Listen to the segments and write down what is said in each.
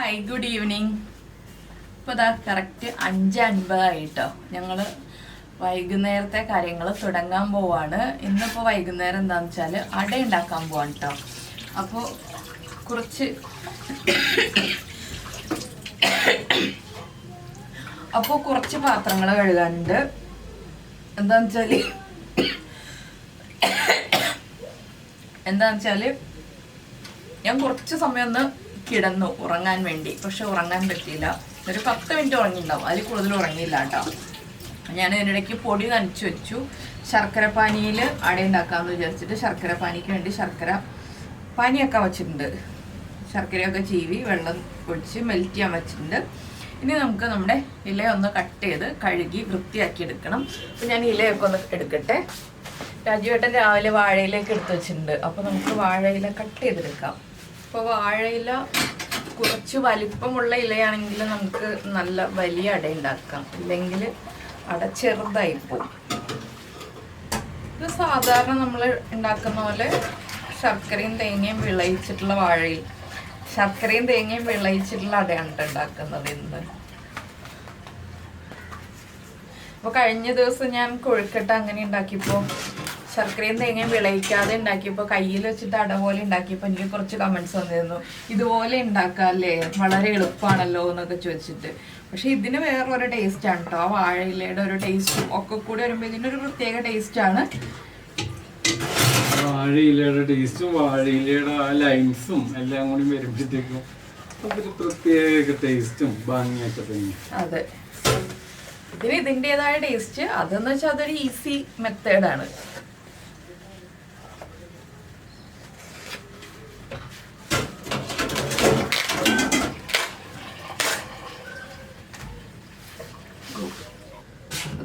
Hi good evening. ഇപ്പോൾ ഇതാ correct 5:50 ഞങ്ങൾ വൈകുന്നേരത്തെ കാര്യങ്ങൾ തുടങ്ങാൻ പോവാണ്. ഇന്നിപ്പോൾ വൈകുന്നേരം എന്താണെന്ന് വെച്ചാൽ അട ഉണ്ടാക്കാൻ പോവാണ് കേട്ടോ. അപ്പോൾ കുറച്ച് പാത്രങ്ങൾ കഴുകാനുണ്ട്. എന്താണെന്ന് വെച്ചാൽ ഞാൻ കുറച്ച് സമയം ഒന്ന് കിടന്നു ഉറങ്ങാൻ വേണ്ടി. പക്ഷെ ഉറങ്ങാൻ പറ്റിയില്ല. ഒരു 10 മിനിറ്റ് ഉറങ്ങിയിട്ടുണ്ടാവും, അതിൽ കൂടുതൽ ഉറങ്ങിയില്ല കേട്ടോ. ഞാൻ ഇതിനിടയ്ക്ക് പൊടി നനച്ചു വെച്ചു. ശർക്കര പാനിയിൽ അട ഉണ്ടാക്കാമെന്ന് വിചാരിച്ചിട്ട് ശർക്കര പാനിക്ക് വേണ്ടി ശർക്കര പാനിയൊക്കെ വെച്ചിട്ടുണ്ട്. ശർക്കരയൊക്കെ ചീവി വെള്ളം ഒഴിച്ച് മെൽറ്റ് ചെയ്യാൻ വെച്ചിട്ടുണ്ട്. ഇനി നമുക്ക് നമ്മുടെ ഇല ഒന്ന് കട്ട് ചെയ്ത് കഴുകി വൃത്തിയാക്കി എടുക്കണം. അപ്പം ഞാൻ ഇലയൊക്കെ ഒന്ന് എടുക്കട്ടെ. രാജുവേട്ടൻ രാവിലെ വാഴയിലേക്ക് എടുത്ത് വെച്ചിട്ടുണ്ട്. അപ്പോൾ നമുക്ക് വാഴയില കട്ട് ചെയ്തെടുക്കാം. അപ്പോൾ വാഴയില കുറച്ച് വലിപ്പമുള്ള ഇലയാണെങ്കിൽ നമുക്ക് നല്ല വലിയ അട ഉണ്ടാക്കാം, ഇല്ലെങ്കിൽ അട ചെറുതായിപ്പോവും. ഇത് സാധാരണ നമ്മൾ ഉണ്ടാക്കുന്ന പോലെ ശർക്കരയും തേങ്ങയും വിളയിച്ചിട്ടുള്ള ശർക്കരയും തേങ്ങയും വിളയിച്ചിട്ടുള്ള അടയാണ് ഉണ്ടാക്കുന്നത് ഇന്ന്. അപ്പോൾ കഴിഞ്ഞ ദിവസം ഞാൻ കൊഴുക്കട്ട അങ്ങനെ ഉണ്ടാക്കിയപ്പോൾ ശർക്കരയും തേങ്ങയും വിളയിക്കാതെ ഉണ്ടാക്കിയപ്പോൾ കയ്യിൽ വെച്ചിട്ട് അട പോലെ ഉണ്ടാക്കിയപ്പോൾ എനിക്ക് കുറച്ച് കമൻസ് വന്നിരുന്നു, ഇതുപോലെ ഉണ്ടാക്കാല്ലേ, വളരെ എളുപ്പമാണല്ലോ എന്നൊക്കെ ചോദിച്ചിട്ട്. പക്ഷെ ഇതിന് വേറൊരു ടേസ്റ്റാണ് കേട്ടോ. ആ വാഴയിലയുടെ ഒരു ടേസ്റ്റും ഒക്കെ കൂടി വരുമ്പോൾ ഇതിനൊരു പ്രത്യേക ടേസ്റ്റാണ്. വാഴയിലയുടെ ടേസ്റ്റും വാഴയിലയുടെ ആ ലൈൻസും എല്ലാം കൂടി വരുമ്പോഴത്തേക്കും ഒരു പ്രത്യേക ടേസ്റ്റും ഭംഗിയൊക്കെ തന്നെ. അതെ, ഇതിന് ഇതിൻ്റെതായ ടേസ്റ്റ്. അതെന്ന് വെച്ചാൽ അതൊരു ഈസി മെത്തേഡാണ്.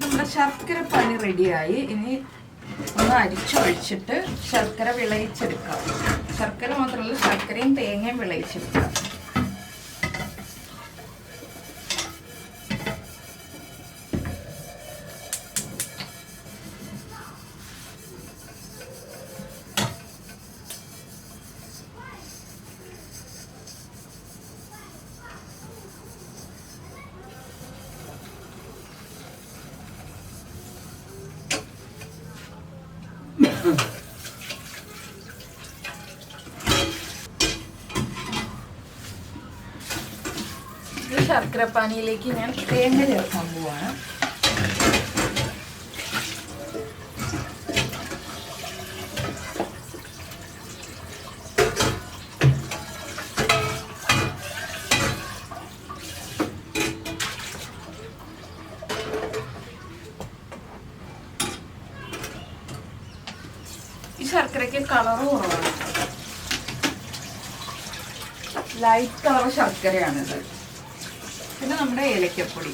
നമ്മുടെ ശർക്കര പാനി റെഡിയായി. ഇനി ഒന്ന് അരിച്ചൊഴിച്ചിട്ട് ശർക്കര വിളയിച്ചെടുക്കാം. ശർക്കര മാത്രമല്ല, ശർക്കരയും തേങ്ങയും വിളയിച്ചെടുക്കാം. ശർക്കര പാനിയിലേക്ക് ഞാൻ തേങ്ങ ചേർക്കാൻ പോവാണ്. ഈ ശർക്കരയ്ക്ക് കളറ് കുറവാണ്, ലൈറ്റ് കളർ ശർക്കരയാണിത്. പിന്നെ നമ്മുടെ ഏലക്കപ്പൊടി,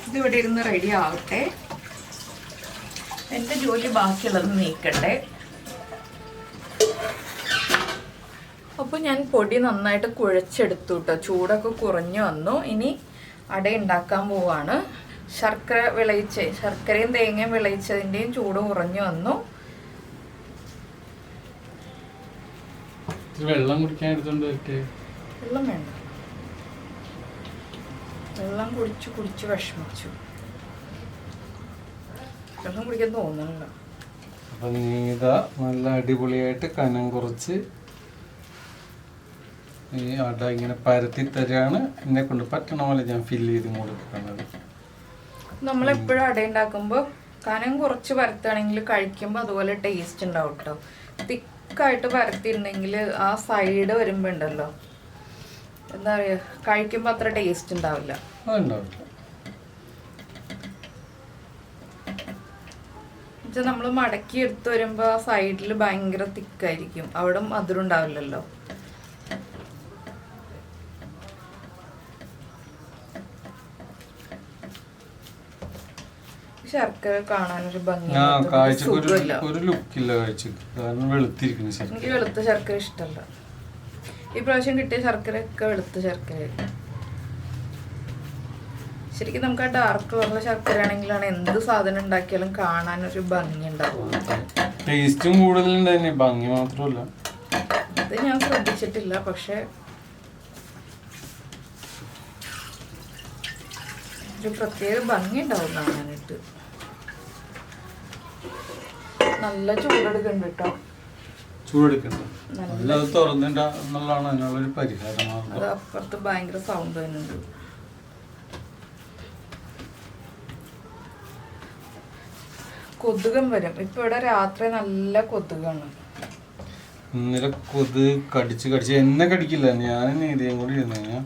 ഇതിവിടെ ഇരുന്ന് റെഡി ആവട്ടെ. എൻ്റെ ജോലി ബാക്കിയുള്ളത് നീക്കട്ടെ. അപ്പോൾ ഞാൻ പൊടി നന്നായിട്ട് കുഴച്ചെടുത്തു കേട്ടോ. ചൂടൊക്കെ കുറഞ്ഞു വന്നു. ഇനി അട ഉണ്ടാക്കാൻ പോവാണ്. ശർക്കരയും തേങ്ങയും വിളയിച്ചതിൻ്റെയും ചൂട് കുറഞ്ഞു വന്നു. വെള്ളം കുടിക്കാൻ എടുത്തോണ്ട് വെള്ളം വേണ്ട, വെള്ളം കുടിച്ച് വിഷമിച്ചു. വെള്ളം കുടിക്കാൻ തോന്നുന്നില്ല. അപ്പൊ നീതാ നല്ല അടിപൊളിയായിട്ട് കനം കുറച്ച് ഈ അട ഇങ്ങനെ പരത്തി തരാണ്. എന്നെ കൊണ്ട് പറ്റണ പോലെ ഞാൻ ഫില്ല് ചെയ്ത് കൊടുക്കുന്നത്. നമ്മളെപ്പോഴും അട ഉണ്ടാക്കുമ്പോൾ കനം കുറച്ച് പരത്തുകയാണെങ്കിൽ കഴിക്കുമ്പോൾ അതുപോലെ ടേസ്റ്റ് ഉണ്ടാവും കേട്ടോ. തിക്കായിട്ട് പരത്തിയിട്ടുണ്ടെങ്കിൽ ആ സൈഡ് വരുമ്പോൾ ഉണ്ടല്ലോ, എന്താ പറയുക, കഴിക്കുമ്പോൾ അത്ര ടേസ്റ്റ് ഉണ്ടാവില്ല. എന്നുവെച്ചാൽ നമ്മൾ മടക്കി എടുത്ത് വരുമ്പോൾ ആ സൈഡിൽ ഭയങ്കര തിക്കായിരിക്കും, അവിടെ മധുരം ഉണ്ടാവില്ലല്ലോ. ശർക്കര കാണാനൊരു എനിക്ക് വെളുത്ത ശർക്കര ഇഷ്ടമല്ല. ഈ പ്രാവശ്യം കിട്ടിയ ശർക്കര ഒക്കെ വെളുത്ത ശർക്കര. ശരിക്കും നമുക്ക് ആ ഡാർക്ക് കളറിലെ ശർക്കര ആണെങ്കിലാണ് എന്ത് സാധനം ഉണ്ടാക്കിയാലും കാണാനൊരു ഭംഗി ഉണ്ടാവും. ടേസ്റ്റും കൂടുതലുണ്ട്, ഭംഗി മാത്രമല്ല. അത് ഞാൻ ശ്രദ്ധിച്ചിട്ടില്ല, പക്ഷെ ഒരു പ്രത്യേക ഭംഗി ഉണ്ടാവും കാണാനായിട്ട്. നല്ല ചൂടെടുക്കണ്ട കേട്ടോ. ചൂടെടുക്കണ്ട, നല്ലത് തുറന്നിട്ടുള്ളതാണ് അതിനുള്ളൊരു പരിഹാരം. അത് അപ്പുറത്ത് ഭയങ്കര സൗണ്ട് വരുന്നുണ്ട്. കൊതുകം വരും. ഇപ്പൊ ഇവിടെ രാത്രി നല്ല കൊതുകാണ്. ഇന്നലെ കൊതുക് കടിച്ച് എന്നെ കടിക്കില്ല, ഞാൻ നീതിയും കൂടി ഇരുന്നു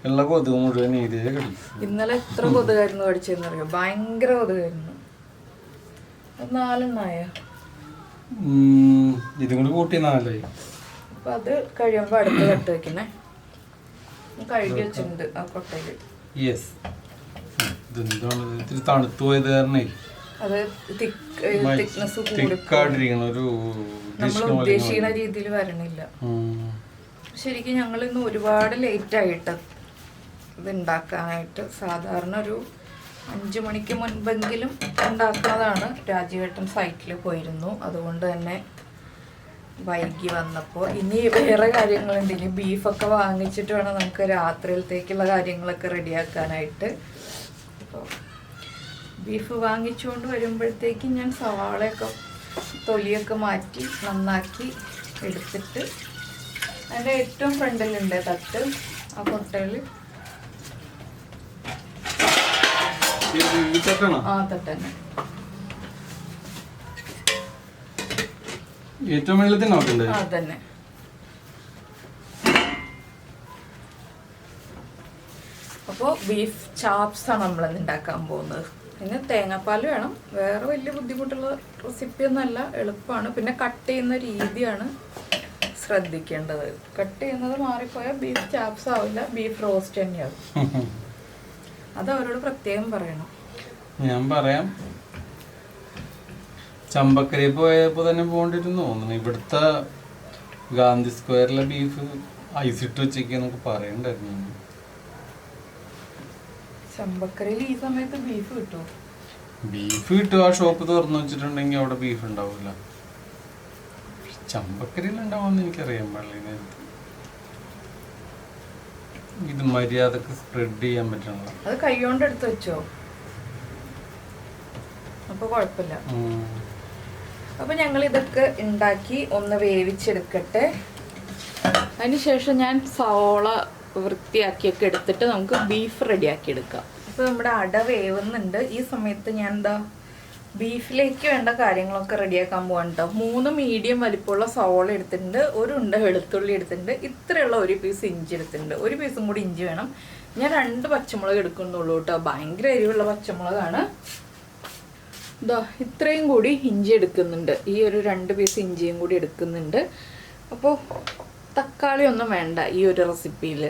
എല്ലാ കൊതുക് മുഴുവൻ നീതിയെ കടിക്കും. ഇന്നലെ എത്ര കൊതുകായിരുന്നു കടിച്ചെന്നറിയോ? ഭയങ്കര കൊതുകായിരുന്നു. 4 എണ്ണമായ ഇതും കൂടി കൂട്ടി 4 ആയി. അപ്പൊ അത് കഴിയുമ്പോ അടുത്ത് കട്ട് വെക്കണേ. കഴുകി വെച്ചിട്ടുണ്ട് ആ കൊട്ടയില്. യെസ്, ഇതെന്താണ് ഇത്തിരി തണുത്തു പോയത് കാരണേ അത് തിക്നെസ് തിക്കാണ്ടിരിക്കണം, ഒരു നമ്മൾ ഉദ്ദേശിക്കുന്ന രീതിയിൽ വരണില്ല. ശരിക്കും ഞങ്ങൾ ഇന്ന് ഒരുപാട് ലേറ്റ് ആയിട്ട് ഇത് ഉണ്ടാക്കാനായിട്ട്. സാധാരണ ഒരു 5 മണിക്ക് മുൻപെങ്കിലും ഉണ്ടാക്കുന്നതാണ്. രാജീവേട്ടൻ സൈറ്റിൽ പോയിരുന്നു, അതുകൊണ്ട് തന്നെ വൈകി വന്നപ്പോൾ. ഇനി വേറെ കാര്യങ്ങളുണ്ട്. ഇനി ബീഫൊക്കെ വാങ്ങിച്ചിട്ട് വേണം നമുക്ക് രാത്രിയിലത്തേക്കുള്ള കാര്യങ്ങളൊക്കെ റെഡിയാക്കാനായിട്ട്. അപ്പോൾ ബീഫ് വാങ്ങിച്ചുകൊണ്ട് വരുമ്പോഴത്തേക്കും ഞാൻ സവാളയൊക്കെ തൊലിയൊക്കെ മാറ്റി നന്നാക്കി എടുത്തിട്ട് അതിൻ്റെ ഏറ്റവും ഫ്രണ്ടിലുണ്ട് തട്ട്, ആ കൊട്ടയിൽ ആ തട്ട് തന്നെ ഏറ്റവും വെള്ളത്തിൽ അതന്നെ. അപ്പോൾ ബീഫ് ചാപ്സ് ആണ് നമ്മളിന്ന് ഉണ്ടാക്കാൻ പോകുന്നത്. പിന്നെ തേങ്ങാപ്പാൽ വേണം. വേറെ വലിയ ബുദ്ധിമുട്ടുള്ള റെസിപ്പിയൊന്നുമല്ല, എളുപ്പമാണ്. പിന്നെ കട്ട് ചെയ്യുന്ന രീതിയാണ് ശ്രദ്ധിക്കേണ്ടത്. കട്ട് ചെയ്യുന്നത് മാറിപ്പോയാൽ ബീഫ് ചാപ്സ് ആവില്ല, ബീഫ് റോസ്റ്റ് തന്നെയാവും. അത് അവരോട് പ്രത്യേകം പറയണം. ഞാൻ പറയാം, ചമ്പക്കരി പോയപ്പോൾ തന്നെ പോകേണ്ടിരുന്നു തോന്നുന്നു. ഇവിടുത്തെ ഗാന്ധി സ്ക്വയറിലെ ബീഫ് ഐസിട്ട് വെച്ചേക്കെന്നൊക്കെ പറയണ്ടായിരുന്നു. ചമ്പക്കരയിൽ ഈ സമയത്ത് ബീഫ് കിട്ടുമോ? ബീഫ് കിട്ടും, ആ ഷോപ്പ് തുറന്നു വെച്ചിട്ടുണ്ടെങ്കിൽ അവിടെ ബീഫ് ഉണ്ടാവില്ല. ചമ്പക്കരയിൽ ഉണ്ടാവുമെന്ന് എനിക്കറിയാൻ പാടില്ല. ഇത് മര്യാദക്ക് സ്പ്രെഡ് ചെയ്യാൻ പറ്റണല്ലോ. അത് കൈകൊണ്ട് എടുത്ത് വെച്ചോ, അപ്പൊ കുഴപ്പമില്ല. അപ്പൊ ഞങ്ങൾ ഇതൊക്കെ ഉണ്ടാക്കി ഒന്ന് വേവിച്ചെടുക്കട്ടെ. അതിനുശേഷം ഞാൻ സവോള വൃത്തിയാക്കിയൊക്കെ എടുത്തിട്ട് നമുക്ക് ബീഫ് റെഡിയാക്കി എടുക്കാം. അപ്പോൾ നമ്മുടെ അട വേവുന്നുണ്ട്. ഈ സമയത്ത് ഞാൻ എന്താ ബീഫിലേക്ക് വേണ്ട കാര്യങ്ങളൊക്കെ റെഡിയാക്കാൻ പോകാൻ കേട്ടോ. 3 മീഡിയം വലിപ്പമുള്ള സവോള എടുത്തിട്ടുണ്ട്, 1 ഉണ്ട വെളുത്തുള്ളി എടുത്തിട്ടുണ്ട്, ഇത്രയുള്ള 1 പീസ് ഇഞ്ചി എടുത്തിട്ടുണ്ട്. 1 പീസും കൂടി ഇഞ്ചി വേണം. ഞാൻ 2 പച്ചമുളക് എടുക്കുന്നുള്ളൂ കേട്ടോ, ഭയങ്കര എരിവുള്ള പച്ചമുളകാണ്. ഇതാ ഇത്രയും കൂടി ഇഞ്ചി എടുക്കുന്നുണ്ട്. ഈ ഒരു 2 പീസ് ഇഞ്ചിയും കൂടി എടുക്കുന്നുണ്ട്. അപ്പോൾ തക്കാളി ഒന്നും വേണ്ട ഈ ഒരു റെസിപ്പിയിൽ.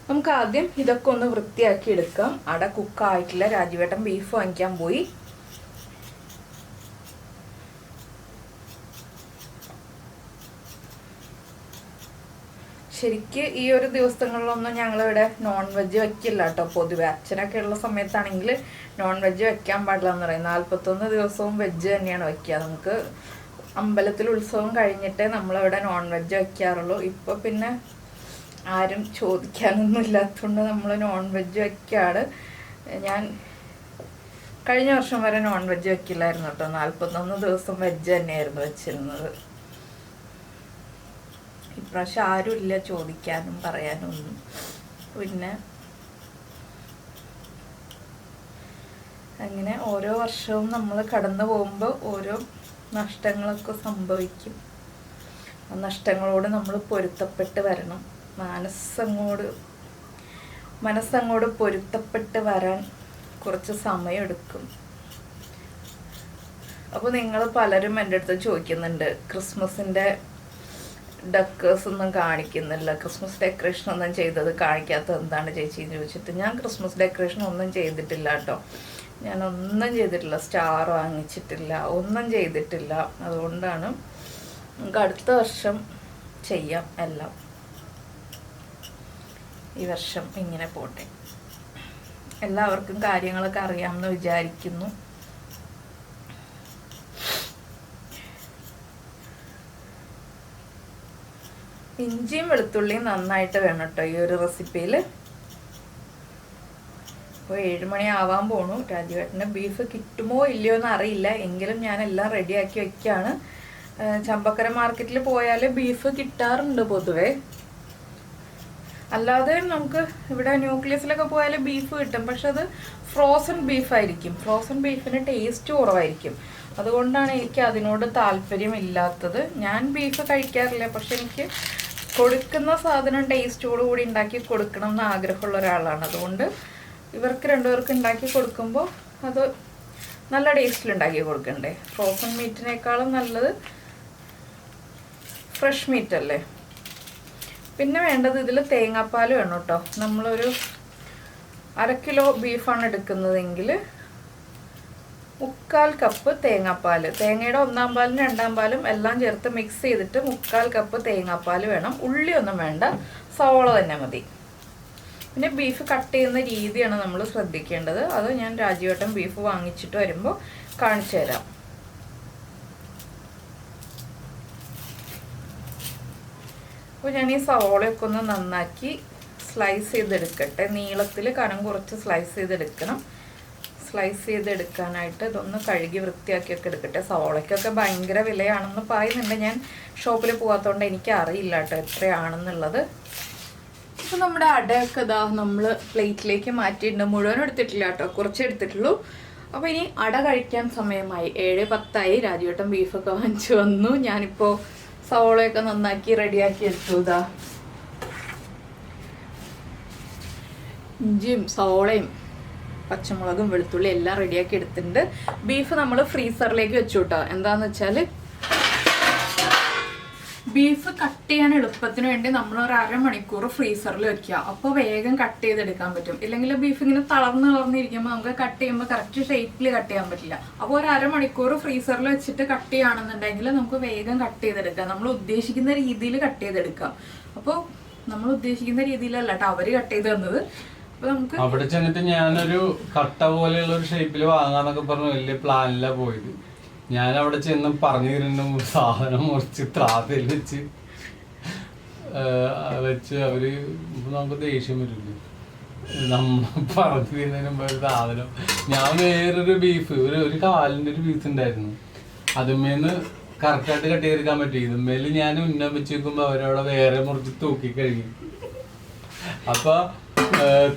നമുക്ക് ആദ്യം ഇതൊക്കെ ഒന്ന് വൃത്തിയാക്കി എടുക്കാം. അട കുക്കായിട്ടില്ല. രാജീവേട്ടൻ ബീഫ് വാങ്ങിക്കാൻ പോയി. ശരിക്ക് ഈ ഒരു ദിവസങ്ങളിലൊന്നും ഞങ്ങളിവിടെ നോൺ വെജ് വെക്കില്ല കേട്ടോ. പൊതുവെ അച്ഛനൊക്കെ ഉള്ള സമയത്താണെങ്കിൽ നോൺ വെജ് വെക്കാൻ പാടില്ല എന്ന് പറയും. 41 ദിവസവും വെജ് തന്നെയാണ് വെക്കുക. നമുക്ക് അമ്പലത്തിൽ ഉത്സവം കഴിഞ്ഞിട്ടേ നമ്മളിവിടെ നോൺ വെജ് വെക്കാറുള്ളൂ. ഇപ്പൊ പിന്നെ ആരും ചോദിക്കാനൊന്നും ഇല്ലാത്തതുകൊണ്ട് നമ്മൾ നോൺ വെജ് വെക്കാറ്. ഞാൻ കഴിഞ്ഞ വർഷം വരെ നോൺ വെജ് വെക്കില്ലായിരുന്നു കേട്ടോ. 41 ദിവസം വെജ് തന്നെയായിരുന്നു വെച്ചിരുന്നത്. ഇപ്രാവശ്യം ആരും ഇല്ല ചോദിക്കാനും പറയാനും ഒന്നും. പിന്നെ അങ്ങനെ ഓരോ വർഷവും നമ്മൾ കടന്നു പോകുമ്പോൾ ഓരോ നഷ്ടങ്ങളൊക്കെ സംഭവിക്കും. ആ നഷ്ടങ്ങളോട് നമ്മൾ പൊരുത്തപ്പെട്ട് വരണം. മനസ്സങ്ങോട് പൊരുത്തപ്പെട്ട് വരാൻ കുറച്ച് സമയമെടുക്കും. അപ്പോൾ നിങ്ങൾ പലരും എൻ്റെ അടുത്ത് ചോദിക്കുന്നുണ്ട്, ക്രിസ്മസിൻ്റെ ഡക്കേഴ്സ് ഒന്നും കാണിക്കുന്നില്ല, ക്രിസ്മസ് ഡെക്കറേഷൻ ഒന്നും ചെയ്തത് കാണിക്കാത്തത് എന്താണ് ചേച്ചി എന്ന് ചോദിച്ചിട്ട്. ഞാൻ ക്രിസ്മസ് ഡെക്കറേഷൻ ഒന്നും ചെയ്തിട്ടില്ല കേട്ടോ. ഞാനൊന്നും ചെയ്തിട്ടില്ല. സ്റ്റാർ വാങ്ങിച്ചിട്ടില്ല, ഒന്നും ചെയ്തിട്ടില്ല. അതുകൊണ്ടാണ് നമുക്ക് അടുത്ത വർഷം ചെയ്യാം എല്ലാം. ഈ വർഷം ഇങ്ങനെ പോട്ടെ. എല്ലാവർക്കും കാര്യങ്ങളൊക്കെ അറിയാമെന്ന് വിചാരിക്കുന്നു. ഇഞ്ചിയും വെളുത്തുള്ളിയും നന്നായിട്ട് വേണം കേട്ടോ ഈ ഒരു റെസിപ്പിയിൽ. അപ്പോൾ 7 മണി ആവാൻ പോണു. രാജുവേട്ടൻ്റെ ബീഫ് കിട്ടുമോ ഇല്ലയോ എന്ന് അറിയില്ല, എങ്കിലും ഞാൻ എല്ലാം റെഡിയാക്കി വെക്കുകയാണ്. ചമ്പക്കര മാർക്കറ്റിൽ പോയാൽ ബീഫ് കിട്ടാറുണ്ട് പൊതുവേ. അല്ലാതെ നമുക്ക് ഇവിടെ ന്യൂക്ലിയസിലൊക്കെ പോയാൽ ബീഫ് കിട്ടും, പക്ഷെ അത് ഫ്രോസൺ ബീഫായിരിക്കും. ഫ്രോസൺ ബീഫിന് ടേസ്റ്റ് കുറവായിരിക്കും. അതുകൊണ്ടാണ് എനിക്ക് അതിനോട് താല്പര്യമില്ലാത്തത്. ഞാൻ ബീഫ് കഴിക്കാറില്ല, പക്ഷെ എനിക്ക് കൊടുക്കുന്ന സാധനം ടേസ്റ്റോടു കൂടി ഉണ്ടാക്കി കൊടുക്കണം എന്ന് ആഗ്രഹമുള്ള ഒരാളാണ്. അതുകൊണ്ട് ഇവർക്ക് രണ്ടുപേർക്ക് ഉണ്ടാക്കി കൊടുക്കുമ്പോൾ അത് നല്ല ടേസ്റ്റിൽ ഉണ്ടാക്കി കൊടുക്കണ്ടേ. ഫ്രോസൺ മീറ്റിനേക്കാളും നല്ലത് ഫ്രഷ് മീറ്റ് അല്ലേ. പിന്നെ വേണ്ടത് ഇതിൽ തേങ്ങാപ്പാൽ വേണം കേട്ടോ. നമ്മളൊരു 1/2 കിലോ ബീഫാണ് എടുക്കുന്നതെങ്കിൽ 3/4 കപ്പ് തേങ്ങാപ്പാൽ, തേങ്ങയുടെ 1-ാം പാലും 2-ാം പാലും എല്ലാം ചേർത്ത് മിക്സ് ചെയ്തിട്ട് 3/4 കപ്പ് തേങ്ങാപ്പാൽ വേണം. ഉള്ളിയൊന്നും വേണ്ട, സവോള തന്നെ മതി. പിന്നെ ബീഫ് കട്ട് ചെയ്യുന്ന രീതിയാണ് നമ്മൾ ശ്രദ്ധിക്കേണ്ടത്. അത് ഞാൻ രാജുവേട്ടൻ ബീഫ് വാങ്ങിച്ചിട്ട് വരുമ്പോൾ കാണിച്ചു തരാം. അപ്പോൾ ഞാൻ ഈ സവോളയൊക്കെ ഒന്ന് നന്നാക്കി സ്ലൈസ് ചെയ്തെടുക്കട്ടെ. നീളത്തിൽ കനം കുറച്ച് സ്ലൈസ് ചെയ്തെടുക്കണം. സ്ലൈസ് ചെയ്തെടുക്കാനായിട്ട് ഇതൊന്ന് കഴുകി വൃത്തിയാക്കിയൊക്കെ എടുക്കട്ടെ. സവോളയ്ക്കൊക്കെ ഭയങ്കര വിലയാണെന്ന് പറയുന്നുണ്ട്. ഞാൻ ഷോപ്പിൽ പോകാത്തതുകൊണ്ട് എനിക്ക് അറിയില്ല കേട്ടോ എത്രയാണെന്നുള്ളത്. അപ്പോൾ നമ്മുടെ അടയൊക്കെ ഇതാ നമ്മൾ പ്ലേറ്റിലേക്ക് മാറ്റിയിട്ടുണ്ട്. മുഴുവൻ എടുത്തിട്ടില്ല കേട്ടോ, കുറച്ച് എടുത്തിട്ടുള്ളൂ. അപ്പോൾ ഇനി അട കഴിക്കാൻ സമയമായി. 7:10 രാജുവേട്ടൻ ബീഫൊക്കെ വാങ്ങിച്ചു വന്നു. ഞാനിപ്പോൾ സവോളയൊക്കെ നന്നാക്കി റെഡിയാക്കി എടുത്തു. ഇതാ ഇഞ്ചിയും സവോളയും പച്ചമുളകും വെളുത്തുള്ളി എല്ലാം റെഡിയാക്കി എടുത്തിട്ടുണ്ട്. ബീഫ് നമ്മൾ ഫ്രീസറിലേക്ക് വെച്ചു കേട്ടോ. എന്താന്ന് വെച്ചാൽ ബീഫ് കട്ട് ചെയ്യാൻ എളുപ്പത്തിന് വേണ്ടി നമ്മൾ ഒരു 1/2 മണിക്കൂർ ഫ്രീസറിൽ വെക്കുക. അപ്പോൾ വേഗം കട്ട് ചെയ്തെടുക്കാൻ പറ്റും. ഇല്ലെങ്കിൽ ബീഫ് ഇങ്ങനെ തളർന്നിരിക്കുമ്പോൾ നമുക്ക് കട്ട് ചെയ്യുമ്പോൾ കറക്റ്റ് ഷേപ്പിൽ കട്ട് ചെയ്യാൻ പറ്റില്ല. അപ്പോൾ ഒരു 1/2 മണിക്കൂർ ഫ്രീസറിൽ വെച്ചിട്ട് കട്ട് ചെയ്യുകയാണെന്നുണ്ടെങ്കിൽ നമുക്ക് വേഗം കട്ട് ചെയ്തെടുക്കാം. നമ്മൾ ഉദ്ദേശിക്കുന്ന രീതിയിൽ കട്ട് ചെയ്തെടുക്കാം. അപ്പോൾ നമ്മൾ ഉദ്ദേശിക്കുന്ന രീതിയിലല്ല കേട്ടോ അവർ കട്ട് ചെയ്ത് തന്നത്. അപ്പോൾ നമുക്ക് അവിടെ ചെന്നിട്ട് ഞാനൊരു കട്ട പോലെയുള്ള ഒരു ഷേപ്പിൽ വാങ്ങാന്നൊക്കെ പറഞ്ഞ് വലിയ പ്ലാനിലാണ് പോയത്. ഞാൻ അവിടെ ചെന്ന് പറഞ്ഞു തരുന്ന സാധനം മുറിച്ച് ത്രാസിൽ വെച്ച് അവര് നമുക്ക് ദേഷ്യം വരില്ല. നമ്മൾ പറഞ്ഞു തരുന്നതിന് മുമ്പ് ഒരു സാധനം ഞാൻ വേറൊരു ബീഫ് ഒരു കാലിൻ്റെ ഒരു പീസ് ഉണ്ടായിരുന്നു. അതുമേന്ന് കറക്റ്റായിട്ട് കട്ട് ചെയ്തെടുക്കാൻ പറ്റും. ഇതുമേല് ഞാൻ ഉന്നം വെച്ച് വെക്കുമ്പോൾ അവരവിടെ വേറെ മുറിച്ച് തൂക്കി കഴുകി. അപ്പൊ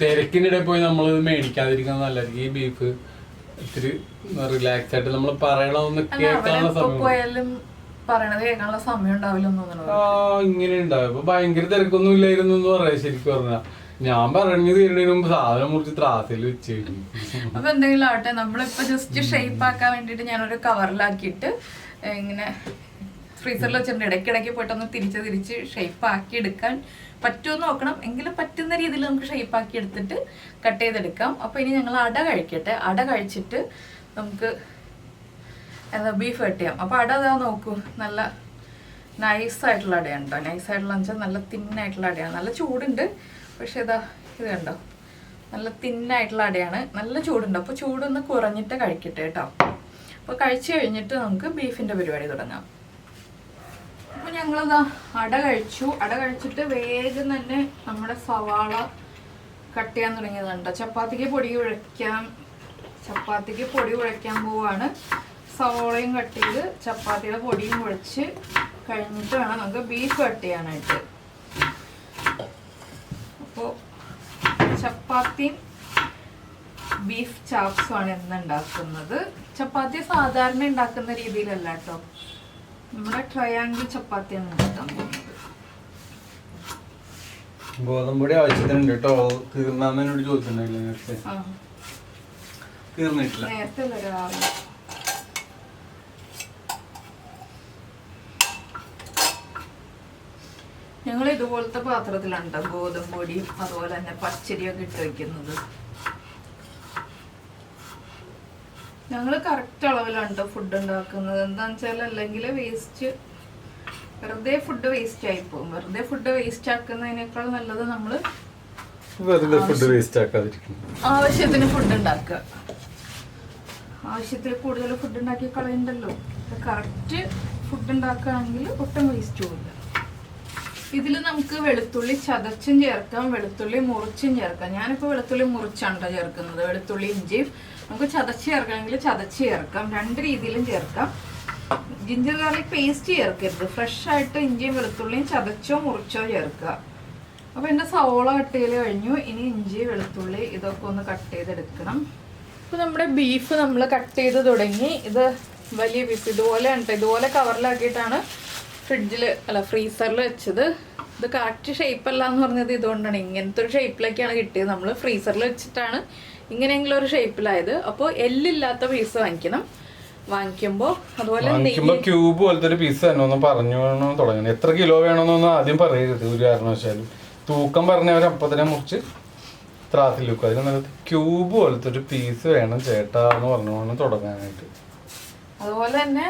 തിരക്കിനിടെ പോയി നമ്മളിത് മേടിക്കാതിരിക്കുന്നത് നല്ലതായിരിക്കും. ഈ ബീഫ് ഇത്തിരി റിലാക്സ് ആയിട്ട് നമ്മൾ പറയണമെന്ന് കേൾക്കാനുള്ള സമയം ഇങ്ങനെ ഉണ്ടാവും. ഇപ്പൊ ഭയങ്കര തിരക്കൊന്നും ഇല്ലായിരുന്നു എന്ന് പറയാം. ശരിക്കും പറഞ്ഞാ ഞാൻ പറഞ്ഞു തീരുന്നതിന് മുമ്പ് സാധനം മുറിച്ച് ത്രാസിൽ വെച്ച് കഴിഞ്ഞു. അപ്പൊ എന്തെങ്കിലും ആവട്ടെ, നമ്മളിപ്പോ ജസ്റ്റ് ഷേപ്പ് ആക്കാൻ വേണ്ടിട്ട് ഞാനൊരു കവറിലാക്കിയിട്ട് ഇങ്ങനെ ഫ്രീസറിൽ വെച്ചിട്ടുണ്ട്. ഇടയ്ക്കിടയ്ക്ക് പോയിട്ടൊന്ന് തിരിച്ച് ഷേപ്പ് ആക്കി എടുക്കാൻ പറ്റുമെന്ന് നോക്കണം. എങ്കിലും പറ്റുന്ന രീതിയിൽ നമുക്ക് ഷേപ്പ് ആക്കി എടുത്തിട്ട് കട്ട് ചെയ്തെടുക്കാം. അപ്പോൾ ഇനി ഞങ്ങൾ അട കഴിക്കട്ടെ. അട കഴിച്ചിട്ട് നമുക്ക് ബീഫ് കട്ട് ചെയ്യാം. അപ്പോൾ അട അതാ നോക്കൂ, നല്ല നൈസായിട്ടുള്ള അടയാണ് കേട്ടോ. നൈസായിട്ടുള്ള വെച്ചാൽ നല്ല തിന്നായിട്ടുള്ള അടയാണ്. നല്ല ചൂടുണ്ട്, പക്ഷെ ഇത് കണ്ടോ, നല്ല തിന്നായിട്ടുള്ള അടയാണ്. നല്ല ചൂടുണ്ട്. അപ്പോൾ ചൂടൊന്ന് കുറഞ്ഞിട്ട് കഴിക്കട്ടെ കേട്ടോ. അപ്പോൾ കഴിച്ചു കഴിഞ്ഞിട്ട് നമുക്ക് ബീഫിൻ്റെ പരിപാടി തുടങ്ങാം. അപ്പോൾ ഞങ്ങളിതാ അട കഴിച്ചു. അട കഴിച്ചിട്ട് വേഗം തന്നെ നമ്മുടെ സവാള കട്ട് ചെയ്യാൻ തുടങ്ങിയതുണ്ട്. ചപ്പാത്തിക്ക് പൊടി കുഴയ്ക്കാൻ പോവാണ്. സവാളയും കട്ട് ചെയ്ത് ചപ്പാത്തിയുടെ പൊടിയും കുഴച്ച് കഴിഞ്ഞിട്ട് വേണം നമുക്ക് ബീഫ് കട്ട് ചെയ്യാനായിട്ട്. അപ്പോൾ ചപ്പാത്തിയും ബീഫ് ചാപ്സുമാണ് ഇന്ന് ഉണ്ടാക്കുന്നത്. ചപ്പാത്തി സാധാരണ ഉണ്ടാക്കുന്ന രീതിയിലല്ല കേട്ടോ, നമ്മുടെ ട്രയാങ്കിൾ ചപ്പാത്തിയാണ് ഉണ്ടാക്കാൻ പോകുന്നത്. ഗോതമ്പൊടി ആവശ്യത്തിനുണ്ട് കേട്ടോ. തീർന്നോട് ചോദിച്ചിട്ടുണ്ടായില്ല നേരത്തെ. തീർന്നിട്ടില്ല. നേരത്തെ രാവിലെ ഞങ്ങൾ ഇതുപോലത്തെ പാത്രത്തിലാണ് ഗോതമ്പൊടിയും അതുപോലെ തന്നെ പച്ചരിയൊക്കെ ഇട്ട് വയ്ക്കുന്നത്. ഞങ്ങൾ കറക്റ്റ് അളവിലാണ് ഫുഡ് ഉണ്ടാക്കുന്നത്. എന്താണെന്ന് വെച്ചാൽ അല്ലെങ്കിൽ വെറുതെ ഫുഡ് വേസ്റ്റ് ആയിപ്പോകും. വെറുതെ ഫുഡ് വേസ്റ്റ് ആക്കുന്നതിനേക്കാൾ നല്ലത് നമ്മൾ വെറുതെ ഫുഡ് വേസ്റ്റ് ആക്കാതിരിക്കും. ആവശ്യത്തിന് ഫുഡ് ഉണ്ടാക്കുക. ആവശ്യത്തിൽ കൂടുതൽ ഫുഡ് ഉണ്ടാക്കി കളയണ്ടല്ലോ. കറക്റ്റ് ഫുഡ് ഉണ്ടാക്കുകയാണെങ്കിൽ ഒട്ടും വേസ്റ്റ് പോകില്ല. ഇതിൽ നമുക്ക് വെളുത്തുള്ളി ചതച്ചും ചേർക്കാം, വെളുത്തുള്ളി മുറിച്ചും ചേർക്കാം. ഞാനിപ്പോൾ വെളുത്തുള്ളി മുറിച്ചാണ് ചേർക്കുന്നത്. വെളുത്തുള്ളി ഇഞ്ചിയും നമുക്ക് ചതച്ച് ചേർക്കണമെങ്കിൽ ചതച്ച് ചേർക്കാം. രണ്ട് രീതിയിലും ചേർക്കാം. ജിഞ്ചർ ഗാർലിക് പേസ്റ്റ് ചേർക്കരുത്. ഫ്രഷ് ആയിട്ട് ഇഞ്ചിയും വെളുത്തുള്ളിയും ചതച്ചോ മുറിച്ചോ ചേർക്കുക. അപ്പോൾ എൻ്റെ സവോള കട്ട് ചെയ്ത് കഴിഞ്ഞു. ഇനി ഇഞ്ചി വെളുത്തുള്ളി ഇതൊക്കെ ഒന്ന് കട്ട് ചെയ്തെടുക്കണം. ഇപ്പോൾ നമ്മുടെ ബീഫ് നമ്മൾ കട്ട് ചെയ്ത് തുടങ്ങി. ഇത് വലിയ പീസ് ഇതുപോലെയാണ് കേട്ടോ. ഇതുപോലെ കവറിലാക്കിയിട്ടാണ് ഫ്രീസറിൽ വെച്ചത്. ഇത് കറക്റ്റ് ഷേപ്പ് അല്ല എന്ന് പറഞ്ഞത് ഇതുകൊണ്ടാണ്. ഇങ്ങനത്തെ ഒരു ഷേപ്പിലൊക്കെയാണ് കിട്ടിയത്. നമ്മൾ ഫ്രീസറിൽ വെച്ചിട്ടാണ് ഇങ്ങനെയെങ്കിലും ഒരു ഷേപ്പിലായത്. അപ്പോൾ എല്ലില്ലാത്ത പീസ് വാങ്ങിക്കുമ്പോൾ അതുപോലെ ക്യൂബ് പോലത്തെ ഒരു പീസ് തന്നെ പറഞ്ഞു തുടങ്ങണം. എത്ര കിലോ വേണമെന്നൊന്നും ആദ്യം പറയരുത് ഒരു കാരണവശാലും. തൂക്കം പറഞ്ഞവർ അപ്പം തന്നെ മുറിച്ച് ത്രാസിൽ വെക്കും. അതിന് നല്ലത് ക്യൂബ് പോലത്തെ ഒരു പീസ് വേണം ചേട്ടാ എന്ന് പറഞ്ഞുകൊണ്ട് തുടങ്ങാനായിട്ട്. അതുപോലെ തന്നെ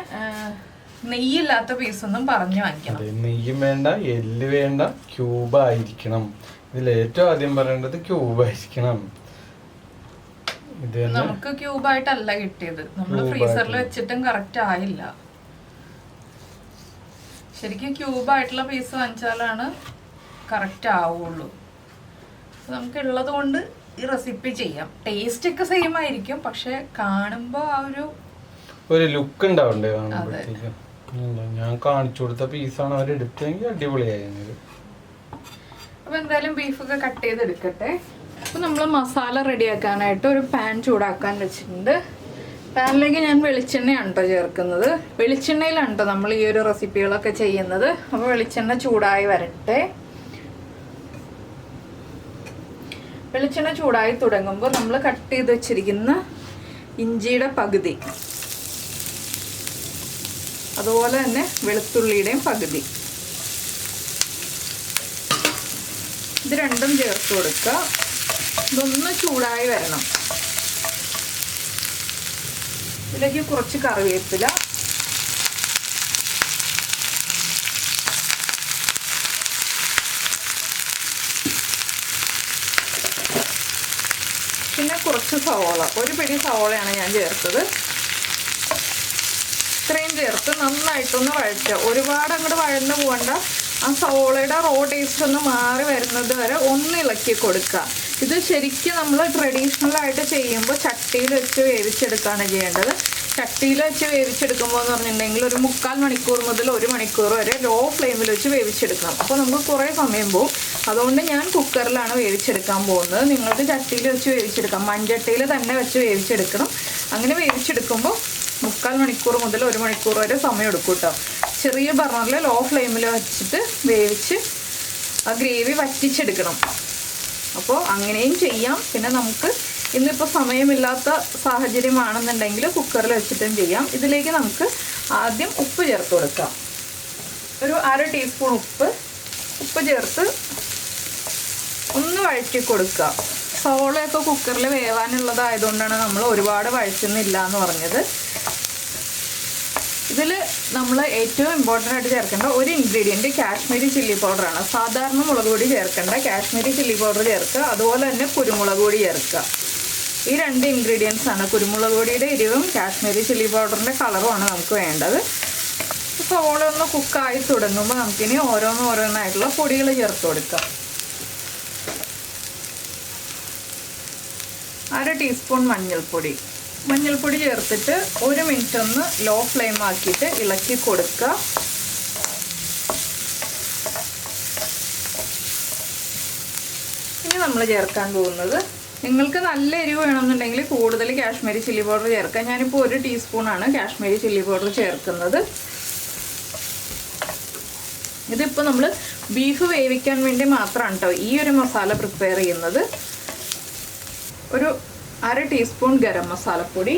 നെയ്യില്ലാത്ത പീസൊന്നും പറഞ്ഞു വാങ്ങിക്കണം. നെയ്യും വേണ്ട, എല്ല് വേണ്ട, ക്യൂബ് ആയിരിക്കണം. ഇതിൽ ഏറ്റവും ആദ്യം പറയേണ്ടത് ക്യൂബ് ആയിരിക്കണം. നമുക്ക് ക്യൂബായിട്ടല്ല കിട്ടിയത്. നമ്മൾ ഫ്രീസറിൽ വെച്ചിട്ടും കറക്റ്റ് ആയില്ല. ശരിക്കും ക്യൂബായിട്ടുള്ള പീസ് വാങ്ങിച്ചാലാണ് കറക്റ്റ് ആവുള്ളൂ. നമുക്ക് ഉള്ളത് കൊണ്ട് ഈ റെസിപ്പി ചെയ്യാം. ടേസ്റ്റ് ഒക്കെ സെയിം ആയിരിക്കും, പക്ഷെ കാണുമ്പോൾ ആ ഒരു ലുക്ക് ഉണ്ടാവണ്ടേ കാണുമ്പോഴത്തേക്കും. ഞാൻ കാണിച്ചു കൊടുത്ത പീസാണ് അവർ എടുത്തെങ്കിൽ അടിപൊളിയായിരുന്നത്. അപ്പൊ എന്തായാലും ബീഫൊക്കെ കട്ട് ചെയ്തെടുക്കട്ടെ. അപ്പോൾ നമ്മൾ മസാല റെഡിയാക്കാനായിട്ട് ഒരു പാൻ ചൂടാക്കാൻ വെച്ചിട്ടുണ്ട്. പാനിലേക്ക് ഞാൻ വെളിച്ചെണ്ണയാണ് കേട്ടോ ചേർക്കുന്നത്. വെളിച്ചെണ്ണയിലാണ് കേട്ടോ നമ്മൾ ഈ ഒരു റെസിപ്പികളൊക്കെ ചെയ്യുന്നത്. അപ്പോൾ വെളിച്ചെണ്ണ ചൂടായി വരട്ടെ. വെളിച്ചെണ്ണ ചൂടായി തുടങ്ങുമ്പോൾ നമ്മൾ കട്ട് ചെയ്ത് വെച്ചിരിക്കുന്ന ഇഞ്ചിയുടെ പകുതി, അതുപോലെ തന്നെ വെളുത്തുള്ളിയുടെയും പകുതി, ഇത് രണ്ടും ചേർത്ത് കൊടുക്കുക. ഇതൊന്ന് ചൂടായി വരണം. ഇതിലേക്ക് കുറച്ച് കറിവേപ്പില, പിന്നെ കുറച്ച് സവോള, ഒരു പിടി സവോളയാണ് ഞാൻ ചേർത്തത്. ഇത്രയും ചേർത്ത് നന്നായിട്ടൊന്ന് വഴറ്റുക. ഒരുപാട് അങ്ങോട്ട് വഴന്നു പോകണ്ട. ആ സവോളയുടെ റോ ടേസ്റ്റ് ഒന്ന് മാറി വരുന്നത് വരെ ഒന്ന് ഇളക്കി കൊടുക്കുക. ഇത് ശരിക്കും നമ്മൾ ട്രഡീഷണൽ ആയിട്ട് ചെയ്യുമ്പോൾ ചട്ടിയിൽ വെച്ച് വേവിച്ചെടുക്കുകയാണ് ചെയ്യേണ്ടത്. ചട്ടിയിൽ വെച്ച് വേവിച്ചെടുക്കുമ്പോൾ എന്ന് പറഞ്ഞിട്ടുണ്ടെങ്കിൽ ഒരു 3/4 മണിക്കൂർ മുതൽ 1 മണിക്കൂർ വരെ ലോ ഫ്ലെയിമിൽ വെച്ച് വേവിച്ചെടുക്കണം. അപ്പോൾ നമുക്ക് കുറേ സമയം പോകും. അതുകൊണ്ട് ഞാൻ കുക്കറിലാണ് വേവിച്ചെടുക്കാൻ പോകുന്നത്. നിങ്ങൾക്ക് ചട്ടിയിൽ വെച്ച് വേവിച്ചെടുക്കാം. മൺചട്ടിയിൽ തന്നെ വെച്ച് വേവിച്ചെടുക്കണം. അങ്ങനെ വേവിച്ചെടുക്കുമ്പോൾ 3/4 മണിക്കൂർ മുതൽ 1 മണിക്കൂർ വരെ സമയം എടുക്കും കേട്ടോ. ചെറിയ ബർണറിൽ ലോ ഫ്ലെയിമിൽ വെച്ചിട്ട് വേവിച്ച് ആ ഗ്രേവി വറ്റിച്ചെടുക്കണം. അപ്പോൾ അങ്ങനെയും ചെയ്യാം. പിന്നെ നമുക്ക് ഇന്നിപ്പോൾ സമയമില്ലാത്ത സാഹചര്യമാണെന്നുണ്ടെങ്കിൽ കുക്കറിൽ വെച്ചിട്ടും ചെയ്യാം. ഇതിലേക്ക് നമുക്ക് ആദ്യം ഉപ്പ് ചേർത്ത് കൊടുക്കാം. ഒരു 1/2 ടീസ്പൂൺ ഉപ്പ് ചേർത്ത് ഒന്ന് വഴറ്റി കൊടുക്കുക. സവോളയൊക്കെ കുക്കറിൽ വേവാനുള്ളതായതുകൊണ്ടാണ് നമ്മൾ ഒരുപാട് വഴറ്റുന്നില്ല എന്ന് പറഞ്ഞത്. ഇതിൽ നമ്മൾ ഏറ്റവും ഇമ്പോർട്ടൻ്റ് ആയിട്ട് ചേർക്കേണ്ട ഒരു ഇൻഗ്രീഡിയൻറ്റ് കാശ്മീരി ചില്ലി പൗഡറാണ്. സാധാരണ മുളക് പൊടി ചേർക്കേണ്ട, കാശ്മീരി ചില്ലി പൗഡർ ചേർക്കുക. അതുപോലെ തന്നെ കുരുമുളക് പൊടി ചേർക്കുക. ഈ 2 ഇൻഗ്രീഡിയൻസ് ആണ്. കുരുമുളക് പൊടിയുടെ എരിവും കാശ്മീരി ചില്ലി പൗഡറിൻ്റെ കളറുമാണ് നമുക്ക് വേണ്ടത്. സവോള ഒന്ന് കുക്കായി തുടങ്ങുമ്പോൾ നമുക്കിനി ഓരോന്നായിട്ടുള്ള പൊടികൾ ചേർത്ത് കൊടുക്കാം. 1/2 ടീസ്പൂൺ മഞ്ഞൾപ്പൊടി ചേർത്തിട്ട് 1 മിനിറ്റ് ഒന്ന് ലോ ഫ്ലെയിം ആക്കിയിട്ട് ഇളക്കി കൊടുക്കുക. ഇനി നമ്മൾ ചേർക്കാൻ പോകുന്നത്, നിങ്ങൾക്ക് നല്ല എരിവ് വേണമെന്നുണ്ടെങ്കിൽ കൂടുതൽ കാശ്മീരി ചില്ലി പൗഡർ ചേർക്കാം. ഞാനിപ്പോൾ 1 ടീസ്പൂണാണ് കാശ്മീരി ചില്ലി പൗഡർ ചേർക്കുന്നത്. ഇതിപ്പോൾ നമ്മൾ ബീഫ് വേവിക്കാൻ വേണ്ടി മാത്രമാണ് കേട്ടോ ഈ ഒരു മസാല പ്രിപ്പയർ ചെയ്യുന്നത്. ഒരു 1/2 ടീസ്പൂൺ ഗരം മസാലപ്പൊടി.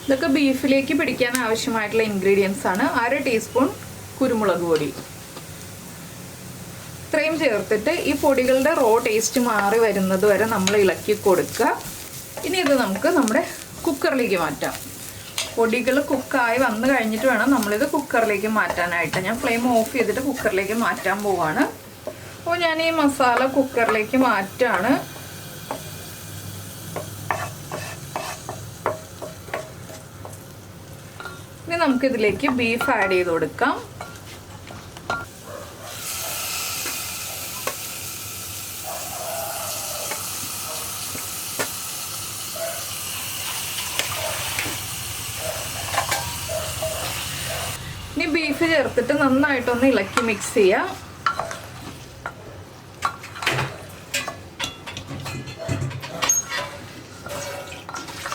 ഇതൊക്കെ ബീഫിലേക്ക് പിടിക്കാൻ ആവശ്യമായിട്ടുള്ള ഇൻഗ്രീഡിയൻസ് ആണ്. 1/2 ടീസ്പൂൺ കുരുമുളക് പൊടി. ഇത്രയും ചേർത്തിട്ട് ഈ പൊടികളുടെ റോ ടേസ്റ്റ് മാറി വരുന്നത് വരെ നമ്മൾ ഇളക്കി കൊടുക്കുക. ഇനി ഇത് നമുക്ക് നമ്മുടെ കുക്കറിലേക്ക് മാറ്റാം. പൊടികൾ കുക്കായി വന്നു കഴിഞ്ഞിട്ട് വേണം നമ്മളിത് കുക്കറിലേക്ക് മാറ്റാനായിട്ട്. ഞാൻ ഫ്ലെയിം ഓഫ് ചെയ്തിട്ട് കുക്കറിലേക്ക് മാറ്റാൻ പോവാണ്. അപ്പോൾ ഞാൻ ഈ മസാല കുക്കറിലേക്ക് മാറ്റാണ്. ഇനി നമുക്കിതിലേക്ക് ബീഫ് ആഡ് ചെയ്ത് കൊടുക്കാം. ഇനി ബീഫ് ചേർത്തിട്ട് നന്നായിട്ടൊന്ന് ഇളക്കി മിക്സ് ചെയ്യാം.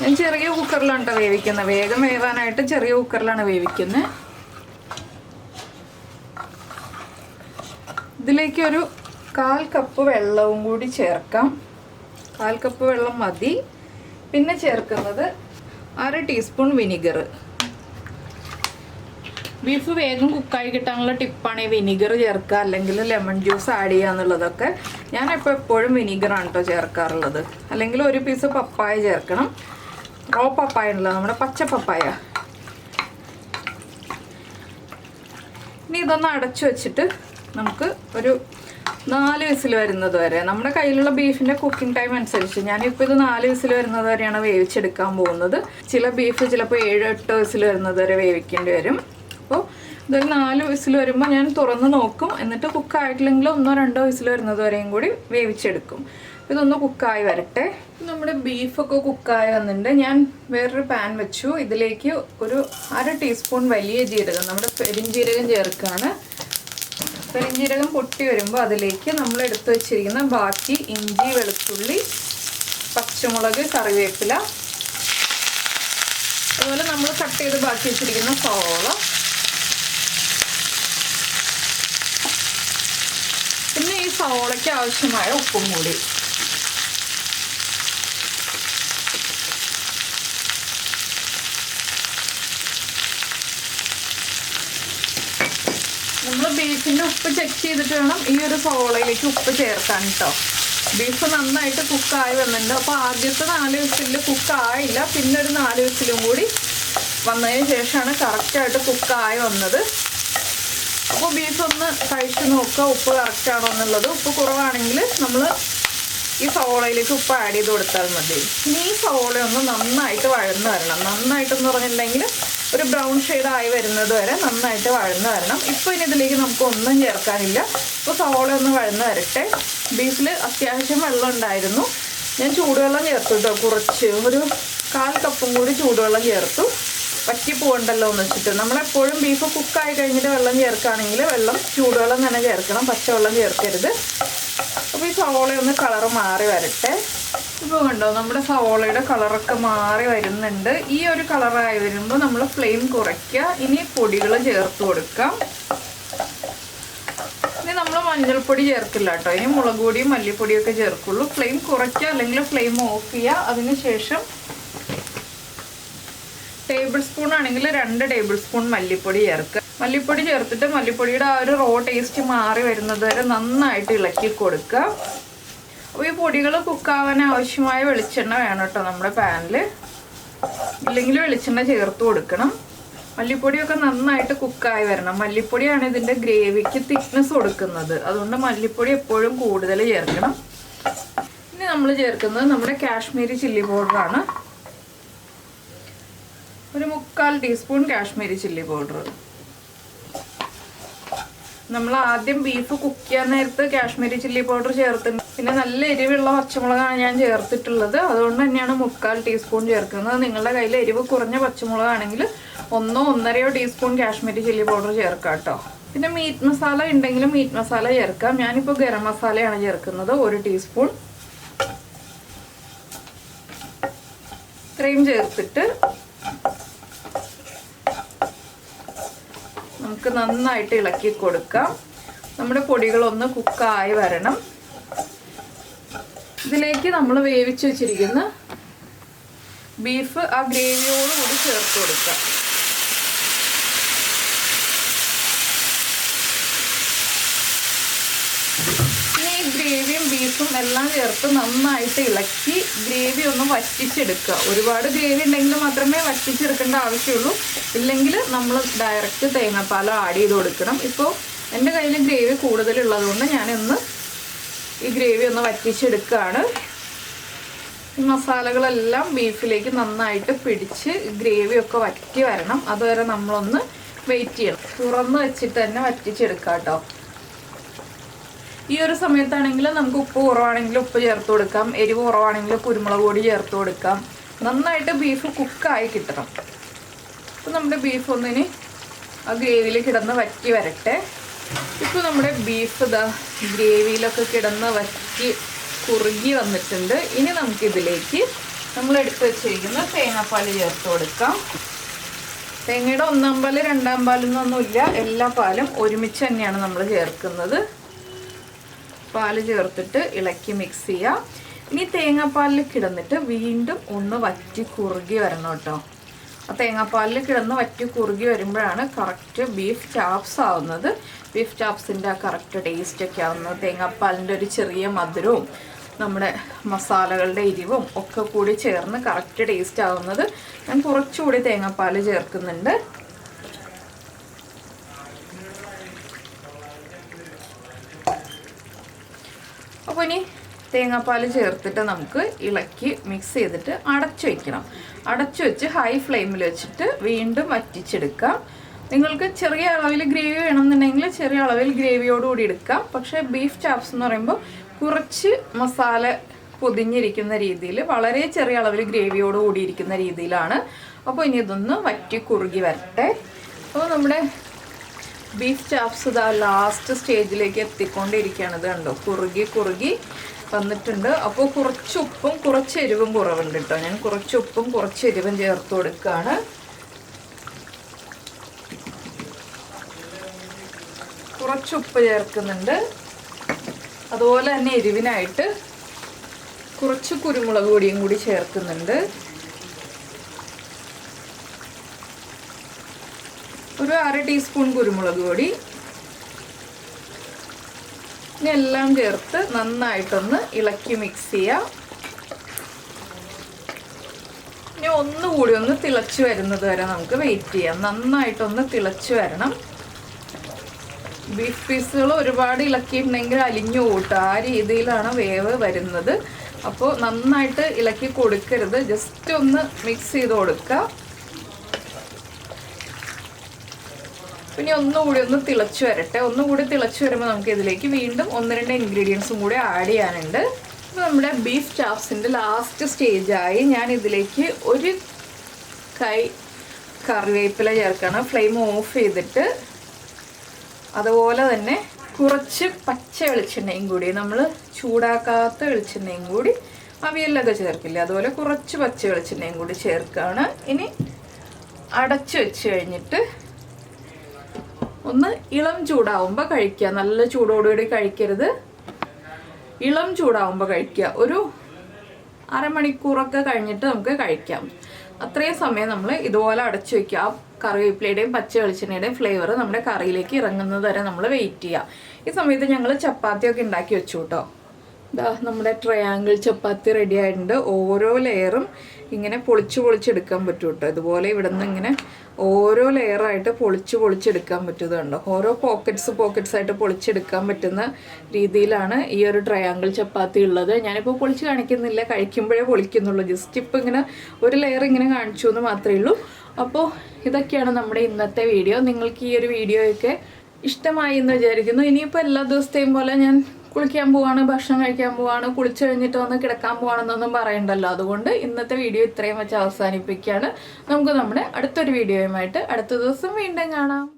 ഞാൻ ചെറിയ കുക്കറിലാണ് കേട്ടോ വേവിക്കുന്നത്. വേഗം വേവാനായിട്ട് ചെറിയ കുക്കറിലാണ് വേവിക്കുന്നത്. ഇതിലേക്ക് ഒരു 1/4 കപ്പ് വെള്ളവും കൂടി ചേർക്കാം. 1/4 കപ്പ് വെള്ളം മതി. പിന്നെ ചേർക്കുന്നത് 1/2 ടീസ്പൂൺ വിനിഗർ. ബീഫ് വേഗം കുക്കായി കിട്ടാനുള്ള ടിപ്പാണ് ഈ വിനിഗർ ചേർക്കുക, അല്ലെങ്കിൽ ലെമൺ ജ്യൂസ് ആഡ് ചെയ്യുക എന്നുള്ളതൊക്കെ. ഞാനിപ്പോൾ എപ്പോഴും വിനിഗറാണ് കേട്ടോ ചേർക്കാറുള്ളത്. അല്ലെങ്കിൽ ഒരു പീസ് പപ്പായ ചേർക്കണം. റോ പപ്പായ ഉണ്ടല്ലോ, നമ്മുടെ പച്ച പപ്പായ. ഇനി ഇതൊന്ന് അടച്ചു വെച്ചിട്ട് നമുക്ക് ഒരു 4 വിസിൽ വരുന്നത് വരെ, നമ്മുടെ കയ്യിലുള്ള ബീഫിൻ്റെ കുക്കിംഗ് ടൈം അനുസരിച്ച് ഞാനിപ്പോൾ ഇത് 4 വിസിൽ വരുന്നത് വരെയാണ് വേവിച്ചെടുക്കാൻ പോകുന്നത്. ചില ബീഫ് ചിലപ്പോൾ 7-8 വിസിൽ വരുന്നത് വരെ വേവിക്കേണ്ടി വരും. അപ്പോൾ ഇതൊരു 4 വിസിൽ വരുമ്പോൾ ഞാൻ തുറന്ന് നോക്കും. എന്നിട്ട് കുക്കായിട്ടില്ലെങ്കിൽ 1-2 വിസിൽ വരുന്നത് വരെയും കൂടി വേവിച്ചെടുക്കും. ഇതൊന്ന് കുക്കായി വരട്ടെ. നമ്മുടെ ബീഫൊക്കെ കുക്കായി വന്നിട്ടുണ്ട്. ഞാൻ വേറൊരു പാൻ വെച്ചു. ഇതിലേക്ക് ഒരു 1/2 ടീസ്പൂൺ വലിയ ജീരകം, നമ്മുടെ പെരിഞ്ജീരകം ചേർക്കുകയാണ്. പെരിഞ്ജീരകം പൊട്ടി വരുമ്പോൾ അതിലേക്ക് നമ്മൾ എടുത്തു വെച്ചിരിക്കുന്ന ബാക്കി ഇഞ്ചി, വെളുത്തുള്ളി, പച്ചമുളക്, കറിവേപ്പില, അതുപോലെ നമ്മൾ കട്ട് ചെയ്ത് ബാക്കി വെച്ചിരിക്കുന്ന സവോള, പിന്നെ ഈ സവോളയ്ക്ക് ആവശ്യമായ ഉപ്പും കൂടി. നമ്മൾ ബീഫിൻ്റെ ഉപ്പ് ചെക്ക് ചെയ്തിട്ട് വേണം ഈ ഒരു സവോളയിലേക്ക് ഉപ്പ് ചേർക്കാൻ കേട്ടോ. ബീഫ് നന്നായിട്ട് കുക്കായി വന്നിട്ടുണ്ട്. അപ്പോൾ ആദ്യത്തെ 4 വിസിലിൽ കുക്കായില്ല, പിന്നെ ഒരു 4 വിസിലും കൂടി വന്നതിന് ശേഷമാണ് കറക്റ്റായിട്ട് കുക്കായി വന്നത്. അപ്പോൾ ബീഫ് ഒന്ന് കഴിച്ച് നോക്കുക ഉപ്പ് കറക്റ്റാണോ എന്നുള്ളത്. ഉപ്പ് കുറവാണെങ്കിൽ നമ്മൾ ഈ സവോളയിലേക്ക് ഉപ്പ് ആഡ് ചെയ്ത് കൊടുത്താൽ മതി. ഇനി ഈ സവോള ഒന്ന് നന്നായിട്ട് വഴന്ന് വരണം. നന്നായിട്ടെന്ന് പറഞ്ഞിട്ടുണ്ടെങ്കിൽ ഒരു ബ്രൗൺ ഷെയ്ഡായി വരുന്നത് വരെ നന്നായിട്ട് വഴന്ന് വരണം. ഇപ്പോൾ ഇനി ഇതിലേക്ക് നമുക്ക് ഒന്നും ചേർക്കാനില്ല. ഇപ്പോൾ സവോള ഒന്ന് വഴന്ന് വരട്ടെ. ബീഫിൽ അത്യാവശ്യം വെള്ളം ഉണ്ടായിരുന്നു. ഞാൻ ചൂടുവെള്ളം ചേർത്തു കേട്ടോ. കുറച്ച് ഒരു 1/4 കപ്പും കൂടി ചൂടുവെള്ളം ചേർത്തു. വറ്റി പോകണ്ടല്ലോ എന്ന് വെച്ചിട്ട്. നമ്മളെപ്പോഴും ബീഫ് കുക്കായി കഴിഞ്ഞിട്ട് വെള്ളം ചേർക്കുകയാണെങ്കിൽ വെള്ളം ചൂടുവെള്ളം തന്നെ ചേർക്കണം, പച്ചവെള്ളം ചേർക്കരുത്. അപ്പോൾ ഈ സവോള ഒന്ന് കളറ് മാറി വരട്ടെ. ഇപ്പോൾ കണ്ടോ നമ്മുടെ സവോളയുടെ കളറൊക്കെ മാറി വരുന്നുണ്ട്. ഈ ഒരു കളറായി വരുമ്പോൾ നമ്മൾ ഫ്ലെയിം കുറയ്ക്കുക. ഇനി പൊടികൾ ചേർത്ത് കൊടുക്കാം. ഇനി നമ്മൾ മഞ്ഞൾപ്പൊടി ചേർക്കില്ല കേട്ടോ. ഇനി മുളക് പൊടിയും മല്ലിപ്പൊടിയൊക്കെ ചേർക്കുള്ളൂ. ഫ്ലെയിം കുറയ്ക്കുക, അല്ലെങ്കിൽ ഫ്ലെയിം ഓഫ് ചെയ്യുക. അതിനുശേഷം ടേബിൾ സ്പൂൺ ആണെങ്കിൽ 2 ടേബിൾ സ്പൂൺ മല്ലിപ്പൊടി ചേർക്കുക. മല്ലിപ്പൊടി ചേർത്തിട്ട് മല്ലിപ്പൊടിയുടെ ആ ഒരു റോ ടേസ്റ്റ് മാറി വരുന്നത് വരെ നന്നായിട്ട് ഇളക്കി കൊടുക്കുക. അപ്പോൾ ഈ പൊടികൾ കുക്കാവാൻ ആവശ്യമായ വെളിച്ചെണ്ണ വേണം കേട്ടോ നമ്മുടെ പാനിൽ. ഇല്ലെങ്കിൽ വെളിച്ചെണ്ണ ചേർത്ത് കൊടുക്കണം. മല്ലിപ്പൊടിയൊക്കെ നന്നായിട്ട് കുക്കായി വരണം. മല്ലിപ്പൊടിയാണ് ഇതിൻ്റെ ഗ്രേവിക്ക് തിക്നെസ് കൊടുക്കുന്നത്. അതുകൊണ്ട് മല്ലിപ്പൊടി എപ്പോഴും കൂടുതൽ ചേർക്കണം. ഇനി നമ്മൾ ചേർക്കുന്നത് നമ്മുടെ കാശ്മീരി ചില്ലി പൗഡറാണ്. ഒരു 3/4 ടീസ്പൂൺ കാശ്മീരി ചില്ലി പൗഡർ. നമ്മൾ ആദ്യം ബീഫ് കുക്ക് ചെയ്യാൻ നേരത്ത് കാശ്മീരി ചില്ലി പൗഡർ ചേർത്തിട്ടുണ്ട്. പിന്നെ നല്ല എരിവുള്ള പച്ചമുളകാണ് ഞാൻ ചേർത്തിട്ടുള്ളത്. അതുകൊണ്ട് തന്നെയാണ് 3/4 ടീസ്പൂൺ ചേർക്കുന്നത്. നിങ്ങളുടെ കയ്യിൽ എരിവ് കുറഞ്ഞ പച്ചമുളകാണെങ്കിൽ 1-1.5 ടീസ്പൂൺ കാശ്മീരി ചില്ലി പൗഡർ ചേർക്കാം കേട്ടോ. പിന്നെ മീറ്റ് മസാല ഉണ്ടെങ്കിലും മീറ്റ് മസാല ചേർക്കാം. ഞാനിപ്പോൾ ഗരം മസാലയാണ് ചേർക്കുന്നത്, 1 ടീസ്പൂൺ. ഇത്രയും ചേർത്തിട്ട് നമുക്ക് നന്നായിട്ട് ഇളക്കി കൊടുക്കാം. നമ്മുടെ പൊടികളൊന്ന് കുക്കായി വരണം. ഇതിലേക്ക് നമ്മൾ വേവിച്ച് വെച്ചിരിക്കുന്ന ബീഫ് ആ ഗ്രേവിയോടുകൂടി ചേർത്ത് കൊടുക്കാം. ഇനി ഈ ഗ്രേവിയും ബീഫും എല്ലാം ചേർത്ത് നന്നായിട്ട് ഇളക്കി ഗ്രേവി ഒന്ന് വറ്റിച്ചെടുക്കുക. ഒരുപാട് ഗ്രേവി ഉണ്ടെങ്കിൽ മാത്രമേ വറ്റിച്ചെടുക്കേണ്ട ആവശ്യമുള്ളൂ. ഇല്ലെങ്കിൽ നമ്മൾ ഡയറക്റ്റ് തേങ്ങാപ്പാൽ ആഡ് ചെയ്ത് കൊടുക്കണം. ഇപ്പോൾ എൻ്റെ കയ്യിൽ ഗ്രേവി കൂടുതലുള്ളത് കൊണ്ട് ഞാനൊന്ന് ഈ ഗ്രേവി ഒന്ന് വറ്റിച്ചെടുക്കുകയാണ്. ഈ മസാലകളെല്ലാം ബീഫിലേക്ക് നന്നായിട്ട് പിടിച്ച് ഗ്രേവിയൊക്കെ വറ്റി വരണം. അതുവരെ നമ്മളൊന്ന് വെയിറ്റ് ചെയ്യണം. തുറന്ന് വെച്ചിട്ട് തന്നെ വറ്റിച്ചെടുക്കാം കേട്ടോ. ഈ ഒരു സമയത്താണെങ്കിൽ നമുക്ക് ഉപ്പ് കുറവാണെങ്കിൽ ഉപ്പ് ചേർത്ത് കൊടുക്കാം, എരിവ് കുറവാണെങ്കിൽ കുരുമുളക് പൊടി ചേർത്ത് കൊടുക്കാം. നന്നായിട്ട് ബീഫ് കുക്കായി കിട്ടണം. അപ്പോൾ നമ്മുടെ ബീഫ് ഒന്നിന് ആ ഗ്രേവിയിൽ കിടന്ന് വറ്റി വരട്ടെ. ഇപ്പോൾ നമ്മുടെ ബീഫ് ഇതാ ഗ്രേവിയിലൊക്കെ കിടന്ന് വറ്റി കുറുകി വന്നിട്ടുണ്ട്. ഇനി നമുക്കിതിലേക്ക് നമ്മൾ എടുത്ത് വെച്ചിരിക്കുന്ന തേങ്ങാപ്പാൽ ചേർത്ത് കൊടുക്കാം. തേങ്ങയുടെ 1-ാം പാല് 2-ാം പാലെന്നൊന്നുമില്ല, എല്ലാ പാലും ഒരുമിച്ച് തന്നെയാണ് നമ്മൾ ചേർക്കുന്നത്. പാല് ചേർത്തിട്ട് ഇളക്കി മിക്സ് ചെയ്യുക. ഇനി തേങ്ങാപ്പാലിൽ കിടന്നിട്ട് വീണ്ടും ഒന്ന് വറ്റി കുറുകി വരണം കേട്ടോ. ആ തേങ്ങാപ്പാലിൽ കിടന്ന് വറ്റി കുറുകി വരുമ്പോഴാണ് കറക്റ്റ് ബീഫ് ചാപ്സ് ആവുന്നത്. ബീഫ് ചാപ്സിൻ്റെ ആ കറക്റ്റ് ടേസ്റ്റൊക്കെ ആവുന്നത്. തേങ്ങാപ്പാലിൻ്റെ ഒരു ചെറിയ മധുരവും നമ്മുടെ മസാലകളുടെ എരിവും ഒക്കെ കൂടി ചേർന്ന് കറക്റ്റ് ടേസ്റ്റ് ആവുന്നത്. ഞാൻ കുറച്ചുകൂടി തേങ്ങാപ്പാൽ ചേർക്കുന്നുണ്ട്. അപ്പോൾ ഇനി തേങ്ങാപ്പാൽ ചേർത്തിട്ട് നമുക്ക് ഇളക്കി മിക്സ് ചെയ്തിട്ട് അടച്ചു വയ്ക്കണം. അടച്ചു വെച്ച് ഹൈ ഫ്ലെയിമിൽ വെച്ചിട്ട് വീണ്ടും വറ്റിച്ചെടുക്കാം. നിങ്ങൾക്ക് ചെറിയ അളവിൽ ഗ്രേവി വേണമെന്നുണ്ടെങ്കിൽ ചെറിയ അളവിൽ ഗ്രേവിയോടുകൂടി എടുക്കാം. പക്ഷേ ബീഫ് ചാപ്സ് എന്ന് പറയുമ്പോൾ കുറച്ച് മസാല പൊതിഞ്ഞിരിക്കുന്ന രീതിയിൽ വളരെ ചെറിയ അളവിൽ ഗ്രേവിയോട് കൂടിയിരിക്കുന്ന രീതിയിലാണ്. അപ്പോൾ ഇനി ഇതൊന്ന് വറ്റി കുറുകി വരട്ടെ. അപ്പോൾ നമ്മുടെ ബീഫ് ചാപ്സ് ഇതാ ലാസ്റ്റ് സ്റ്റേജിലേക്ക് എത്തിക്കൊണ്ടിരിക്കുകയാണ്. ഇത് കണ്ടോ, കുറുകി കുറുകി വന്നിട്ടുണ്ട്. അപ്പോൾ കുറച്ച് ഉപ്പും കുറച്ച് എരിവും കുറവുണ്ട് കേട്ടോ. ഞാൻ കുറച്ച് ഉപ്പും കുറച്ച് എരിവും ചേർത്ത് കൊടുക്കുകയാണ്. കുറച്ച് ഉപ്പ് ചേർക്കുന്നുണ്ട്. അതുപോലെ തന്നെ എരിവിനായിട്ട് കുറച്ച് കുരുമുളക് പൊടിയും കൂടി ചേർക്കുന്നുണ്ട്. ഒരു 1/2 ടീസ്പൂൺ കുരുമുളക് പൊടി. ഇനി എല്ലാം ചേർത്ത് നന്നായിട്ടൊന്ന് ഇളക്കി മിക്സ് ചെയ്യാം. ഇനി ഒന്നുകൂടി ഒന്ന് തിളച്ച് വരുന്നത് വരെ നമുക്ക് വെയിറ്റ് ചെയ്യാം. നന്നായിട്ടൊന്ന് തിളച്ച് വരണം. ബീഫ് പീസുകൾ ഒരുപാട് ഇളക്കിയിട്ടുണ്ടെങ്കിൽ അലിഞ്ഞു കൂട്ടും. ആ രീതിയിലാണ് വേവ് വരുന്നത്. അപ്പോൾ നന്നായിട്ട് ഇളക്കി കൊടുക്കരുത്, ജസ്റ്റ് ഒന്ന് മിക്സ് ചെയ്ത് കൊടുക്കുക. പിന്നെ ഒന്നുകൂടി ഒന്ന് തിളച്ച് വരട്ടെ. ഒന്നുകൂടി തിളച്ച് വരുമ്പോൾ നമുക്ക് ഇതിലേക്ക് വീണ്ടും 1-2 ഇൻഗ്രീഡിയൻസും കൂടി ആഡ് ചെയ്യാനുണ്ട്. അപ്പോൾ നമ്മുടെ ബീഫ് ചാപ്സിൻ്റെ ലാസ്റ്റ് സ്റ്റേജായി ഞാൻ ഇതിലേക്ക് ഒരു കൈ കറിവേപ്പില ചേർക്കണം. ഫ്ലെയിം ഓഫ് ചെയ്തിട്ട് അതുപോലെ തന്നെ കുറച്ച് പച്ച വെളിച്ചെണ്ണയും കൂടി, നമ്മൾ ചൂടാക്കാത്ത വെളിച്ചെണ്ണയും കൂടി അവിയലിലൊക്കെ ചേർക്കില്ല, അതുപോലെ കുറച്ച് പച്ച വെളിച്ചെണ്ണയും കൂടി ചേർക്കുകയാണ്. ഇനി അടച്ചു വെച്ച് കഴിഞ്ഞിട്ട് ഒന്ന് ഇളം ചൂടാവുമ്പോൾ കഴിക്കുക. നല്ല ചൂടോടുകൂടി കഴിക്കരുത്, ഇളം ചൂടാവുമ്പോൾ കഴിക്കുക. ഒരു അരമണിക്കൂറൊക്കെ കഴിഞ്ഞിട്ട് നമുക്ക് കഴിക്കാം. അത്രയും സമയം നമ്മൾ ഇതുപോലെ അടച്ചു വയ്ക്കുക. ആ കറിവേപ്പിലയുടെയും പച്ച വെളിച്ചെണ്ണയുടെയും ഫ്ലേവർ നമ്മുടെ കറിയിലേക്ക് ഇറങ്ങുന്നത് വരെ നമ്മൾ വെയിറ്റ് ചെയ്യുക. ഈ സമയത്ത് ഞങ്ങൾ ചപ്പാത്തിയൊക്കെ ഉണ്ടാക്കി വെച്ചു കേട്ടോ. ഇതാ നമ്മുടെ ട്രയാങ്കിൾ ചപ്പാത്തി റെഡി ആയിട്ടുണ്ട്. ഓരോ ലെയറും ഇങ്ങനെ പൊളിച്ചെടുക്കാൻ പറ്റും കേട്ടോ. ഇതുപോലെ ഇവിടെ നിന്ന് ഇങ്ങനെ ഓരോ ലെയറായിട്ട് പൊളിച്ചെടുക്കാൻ പറ്റുന്നത് കണ്ടോ. ഓരോ പോക്കറ്റ്സ് ആയിട്ട് പൊളിച്ചെടുക്കാൻ പറ്റുന്ന രീതിയിലാണ് ഈ ഒരു ട്രയാങ്കിൾ ചപ്പാത്തി ഉള്ളത്. ഞാനിപ്പോൾ പൊളിച്ച് കാണിക്കുന്നില്ല, കഴിക്കുമ്പോഴേ പൊളിക്കുന്നുള്ളൂ. ജസ്റ്റ് ഇപ്പോൾ ഇങ്ങനെ ഒരു ലെയർ ഇങ്ങനെ കാണിച്ചു എന്ന് മാത്രമേ ഉള്ളൂ. അപ്പോൾ ഇതൊക്കെയാണ് നമ്മുടെ ഇന്നത്തെ വീഡിയോ. നിങ്ങൾക്ക് ഈ ഒരു വീഡിയോയൊക്കെ ഇഷ്ടമായി എന്ന് വിചാരിക്കുന്നു. ഇനിയിപ്പോൾ എല്ലാ ദിവസത്തെയും പോലെ ഞാൻ കുളിക്കാൻ പോവാണ്, ഭക്ഷണം കഴിക്കാൻ പോവാണ്, കുളിച്ച് കഴിഞ്ഞിട്ട് വന്ന് കിടക്കാൻ പോവാണെന്നൊന്നും പറയണ്ടല്ലോ. അതുകൊണ്ട് ഇന്നത്തെ വീഡിയോ ഇത്രയും വെച്ച് അവസാനിപ്പിക്കുകയാണ്. നമുക്ക് നമ്മുടെ അടുത്തൊരു വീഡിയോയുമായിട്ട് അടുത്ത ദിവസം വീണ്ടും കാണാം.